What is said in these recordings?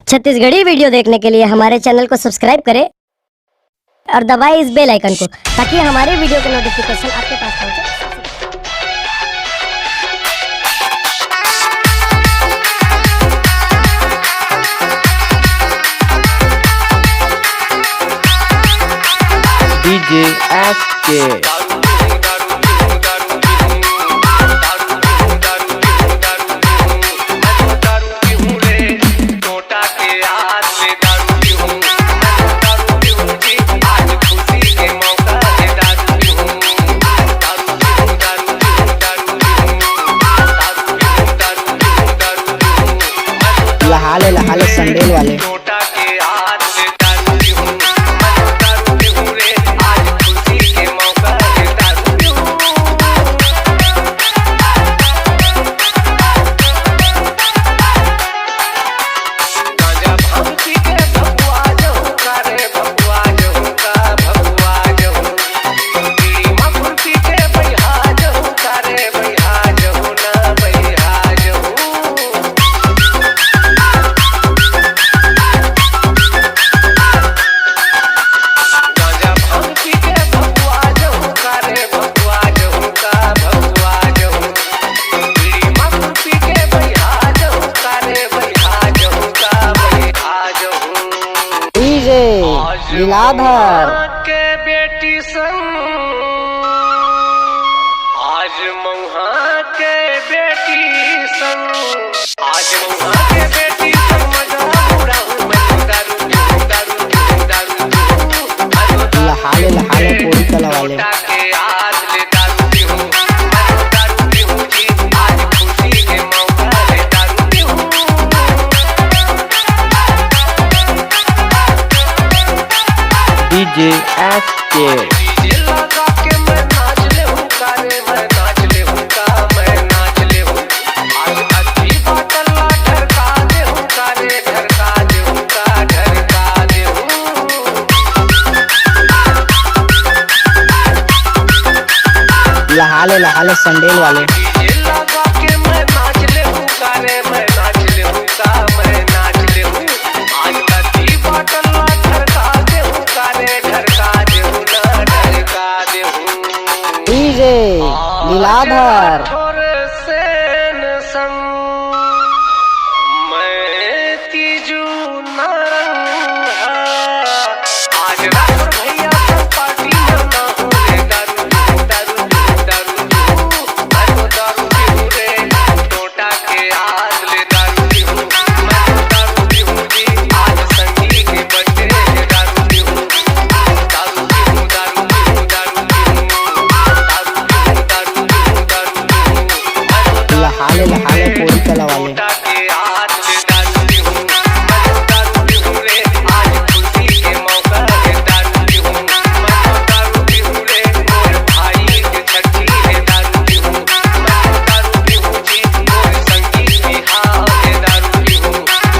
Chhattisgarhi video देखने के लिए हमारे चैनल को सब्सक्राइब करें और दबाएं इस बेल आइकन को ताकि हमारे वीडियो के नोटिफिकेशन आपके पास पहुंचे। DJ SK लहाले संडेल वाले लीलाधर के बेटी संग आज मऊहा के बेटी संग आज मऊहा के बेटी संग मजा पूरा हूँ मैं दारू लहाले कोड़ी कला वाले के आज ले दारू पीऊं मैं दारू पीऊं जी आज खुशी के मौका ले दारू पीऊं DJ SK डीजे लगा के मैं नाच ले हूँ कारे मैं नाच ले हूँ का मैं नाच ले हूँ आज अच्छी बाटल ला ढरका दे हूँ कारे ढरका दे हूँ का ढरका दे हूँ लहाले संडेल वाले डीजे लगा के मैं नाच ले हूँ कारे मैं नाच ले हूँ का मैं नाच ले हूँ आज अच्छी बाटल ला ढरका दे हूँ कारे ढरका दे हूँ ना ढरका दे हूँ DJ लीलाधर थोड़े सेन संग मैं तीजू नारंगा आज रात भर भैया संग पार्टी मना हूँ रे दारू दारू दारू मैं तो दारू पीऊँ रे टोटा के आज ले दारू पीऊँ मैं तो दारू पीऊँ जी आज संगी के बर्थडे के दारू पीऊँ दारू पीऊँ दारू पीऊँ दारू पीऊँ दारू पीऊँ दारू पीऊँ लहाले कोड़ी कला वाले के आज ले दारू पीऊँ मैं तो दारू पीऊँ रे आज खुशी के मौका ले दारू पीऊँ मैं तो दारू पीऊँ रे मोर भाई के छठी ले दारू पीऊँ मैं तो दारू पीऊँ जी मोर संगी की हाँ ले दारू पीऊँ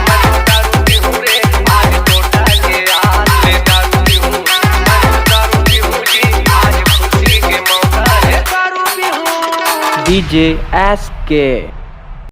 मैं तो दारू पीऊँ रे आज टोटा के आज ले दारू पीऊँ मैं तो दारू पीऊँ जी आज खुशी के मौका ले दारू पीऊँ DJ SK